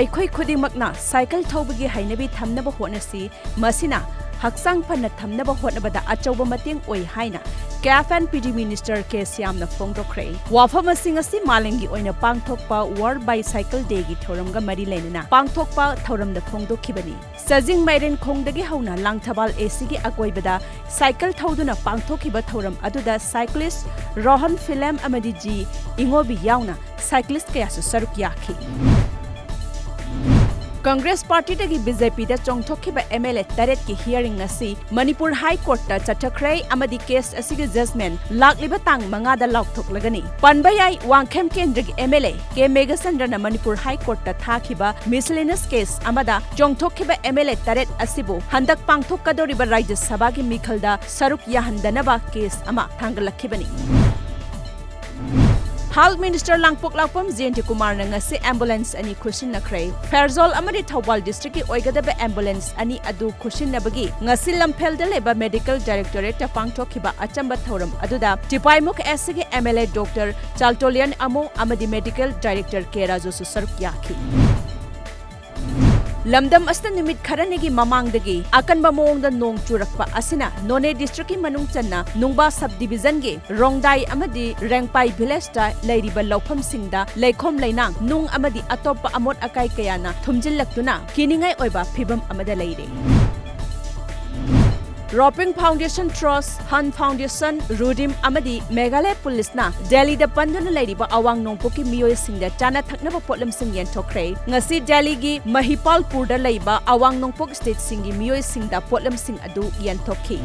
ꯑꯩꯈꯣꯏ ꯈꯨꯗꯤꯡꯃꯛꯅ ꯁꯥꯏꯀꯜ ꯊꯧꯕꯒꯤ ꯍꯩꯅꯕꯤ ꯊꯝꯅꯕ ꯍꯣꯠꯅꯁꯤ ꯃꯁꯤꯅ ꯍꯛꯆꯥꯡ ꯐꯅ ꯊꯝꯅꯕ ꯍꯣꯠꯅꯕꯗ ꯑꯆꯧꯕ ꯃꯇꯦꯡ ꯑꯣꯏ ꯍꯥꯏꯅ ꯀꯦꯐ ꯑꯦꯟ ꯄꯤꯗꯤ ꯃꯤꯅꯤꯁꯇꯔ ꯀꯦ ꯁ꯭ꯌꯥꯝꯅ ꯐꯣꯡꯗꯣꯛꯈ꯭ꯔꯦ꯫ ꯋꯥꯐꯝꯁꯤꯡ ꯑꯁꯤ ꯃꯥꯂꯦꯝꯒꯤ ꯑꯣꯏꯅ ꯄꯥꯡꯊꯣꯛꯄ ꯋꯥꯔꯜꯗ ꯕꯥꯏꯁꯥꯏꯀꯜ ꯗꯦꯒꯤ ꯊꯧꯔꯝꯒ ꯃꯔꯤ ꯂꯩꯅꯅ ꯄꯥꯡꯊꯣꯛꯄ ꯊꯧꯔꯝꯗ ꯐꯣꯡꯗꯣꯛꯈꯤꯕꯅꯤ꯫ ꯁꯖꯤꯡ ꯃꯩꯔꯦꯟ ꯈꯣꯡꯗꯒꯤ ꯍꯧꯅ ꯂꯥꯡꯊꯕꯥꯜ ꯑꯦꯁꯤꯒꯤ ꯑꯀꯣꯏꯕꯗ ꯁꯥꯏꯀꯜ ꯊꯧꯗꯨꯅ ꯄꯥꯡꯊꯣꯛꯈꯤꯕ ꯊꯧꯔꯝ ꯑꯗꯨꯗ ꯁꯥꯏꯀꯂꯤꯁꯠ ꯔꯣꯍꯟ ꯐꯤꯂꯦꯝ ꯑꯃꯗꯤ ꯖꯤ ꯏꯉꯣꯕꯤ ꯌꯥꯎꯅ ꯁꯥꯏꯀꯂꯤꯁꯠ ꯀꯌꯥꯁꯨ ꯁꯔꯨꯛ ꯌꯥꯈꯤ꯫ ꯀꯪꯒ꯭ꯔꯦꯁ ꯄꯥꯔꯇꯤꯗꯒꯤ ꯕꯤꯖꯦꯄꯤꯗ ꯆꯣꯡꯊꯣꯛꯈꯤꯕ MLA 8ꯀꯤ ꯍꯤꯌꯔꯤꯡ ꯑꯁꯤ ꯃꯅꯤꯄꯨꯔ ꯍꯥꯏ ꯀꯣꯔꯠꯇ ꯆꯠꯊꯈ꯭ꯔꯦ ꯑꯃꯗꯤ ꯀꯦꯁ ꯑꯁꯤꯒꯤ ꯖꯖꯃꯦꯟ ꯂꯥꯛꯂꯤꯕ ꯇꯥꯡ 5ꯗ ꯂꯥꯎꯊꯣꯛꯂꯒꯅꯤ꯫ ꯄꯟꯕ ꯌꯥꯏ ꯋꯥꯡꯈꯦꯝ ꯀꯦꯟꯗ꯭ꯔꯒꯤ MLA ꯀꯦ ꯃꯦꯘꯆꯟꯗ꯭ꯔꯅ ꯃꯅꯤꯄꯨꯔ ꯍꯥꯏ ꯀꯣꯔꯠꯇ ꯊꯥꯈꯤꯕ ꯃꯤꯁꯂꯦꯅꯤꯌꯁ ꯀꯦꯁ ꯑꯃꯗ ꯆꯣꯡꯊꯣꯛꯈꯤꯕ MLA 8 ꯑꯁꯤꯕꯨ ꯍꯟꯗꯛ ꯄꯥꯡꯊꯣꯛꯀꯗꯧꯔꯤꯕ ꯔꯥꯖ꯭ꯌ ꯁꯚꯥꯒꯤ ꯃꯤꯈꯜꯗ ꯁꯔꯨꯛ ꯌꯥꯍꯟꯗꯅꯕ ꯀꯦꯁ ꯑꯃ ꯊꯥꯡꯒꯠꯂꯛꯈꯤꯕꯅꯤ꯫ ꯍꯦꯜꯊ ꯃꯤꯅꯤꯁꯇꯔ ꯂꯥꯡꯄꯣꯛꯂꯥꯛꯄꯝ ꯖꯌꯦꯟꯇꯤ ꯀꯨꯃꯥꯔꯅ ꯉꯁꯤ ꯑꯦꯝꯕꯨꯂꯦꯟꯁ ꯑꯅꯤ ꯈꯨꯠꯁꯤꯟꯅꯈ꯭ꯔꯦ꯫ ꯐꯦꯔꯖꯣꯜ ꯑꯃꯗꯤ ꯊꯧꯕꯥꯜ ꯗꯤꯁꯇ꯭ꯔꯤꯛꯀꯤ ꯑꯣꯏꯒꯗꯕ ꯑꯦꯝꯕꯨꯂꯦꯟꯁ ꯑꯅꯤ ꯑꯗꯨ ꯈꯨꯠꯁꯤꯟꯅꯕꯒꯤ ꯉꯁꯤ ꯂꯝꯐꯦꯜꯗ ꯂꯩꯕ ꯃꯦꯗꯤꯀꯦꯜ ꯗꯥꯏꯔꯦꯛꯇꯣꯔꯦꯠꯇ ꯄꯥꯡꯊꯣꯛꯈꯤꯕ ꯑꯆꯝꯕ ꯊꯧꯔꯝ ꯑꯗꯨꯗ ꯇꯤꯄꯥꯏꯃꯨꯈ ꯑꯦꯁꯤꯒꯤ MLA ꯗꯣꯛꯇꯔ ꯆꯥꯜꯇꯣꯂꯤꯌꯟ ꯑꯃꯣ ꯑꯃꯗꯤ ꯃꯦꯗꯤꯀꯦꯜ ꯗꯥꯏꯔꯦꯛꯇꯔ ꯀꯦ ꯔꯥꯖꯨꯁꯨ ꯁꯔꯨꯛ ꯌꯥꯈꯤ꯫ ꯂꯝꯗꯝ ꯑꯁꯤꯗ ꯅꯨꯃꯤꯠ ꯈꯔꯅꯤꯒꯤ ꯃꯃꯥꯡꯗꯒꯤ ꯑꯀꯟꯕ ꯃꯑꯣꯡꯗ ꯅꯣꯡ ꯆꯨꯔꯛꯄ ꯑꯁꯤꯅ ꯅꯣꯅꯦ ꯗꯤꯁꯇ꯭ꯔꯤꯛꯀꯤ ꯃꯅꯨꯡ ꯆꯟꯅ ꯅꯨꯡꯕꯥ ꯁꯕ ꯗꯤꯚꯤꯖꯟꯒꯤ ꯔꯣꯡꯗꯥꯏ ꯑꯃꯗꯤ ꯔꯦꯡꯄꯥꯏ ꯚꯤꯂꯦꯖꯇ ꯂꯩꯔꯤꯕ ꯂꯧꯐꯝꯁꯤꯡꯗ ꯂꯩꯈꯣꯝ ꯂꯩꯅꯥꯡ ꯅꯨꯡ ꯑꯃꯗꯤ ꯑꯇꯣꯞꯄ ꯑꯃꯣꯠ ꯑꯀꯥꯏ ꯀꯌꯥꯅ ꯊꯨꯝꯖꯤꯜꯂꯛꯇꯨꯅ ꯀꯤꯅꯤꯡꯉꯥꯏ ꯑꯣꯏꯕ ꯐꯤꯚꯝ ꯑꯃꯗ ꯂꯩꯔꯦ꯫ ꯔꯣꯄꯤꯡ ꯐꯥꯎꯟꯗꯦꯁꯟ ꯇ꯭ꯔꯁꯠ, ꯍꯟ ꯐꯥꯎꯟꯗꯦꯁꯟ, ꯔꯨꯗꯤꯝ ꯑꯃꯗꯤ ꯃꯦꯘꯥꯂയ ꯄꯨꯂꯤꯁꯅ ꯗꯦꯜꯂꯤꯗ ꯄꯟꯗꯨꯅ ꯂꯩꯔꯤꯕ ꯑꯋꯥꯡ ꯅꯣꯡꯄꯣꯛꯀꯤ ꯃꯤꯑꯣꯏꯁꯤꯡꯗ ꯆꯥꯅ ꯊꯛꯅꯕ ꯄꯣꯠꯂꯝꯁꯤꯡ ꯌꯦꯟꯊꯣꯛꯈ꯭ꯔꯦ꯫ ꯉꯁꯤ ꯗꯦꯜꯂꯤꯒꯤ ꯃꯍꯤꯄꯥꯜꯄꯨꯔꯗ ꯂꯩꯕ ꯑꯋꯥꯡ ꯅꯣꯡꯄꯣꯛ ꯁ꯭ꯇꯦꯠꯁꯤꯡꯒꯤ ꯃꯤꯑꯣꯏꯁꯤꯡꯗ ꯄꯣꯠꯂꯝꯁꯤꯡ ꯑꯗꯨ ꯌꯦꯟꯊꯣꯛꯈꯤ꯫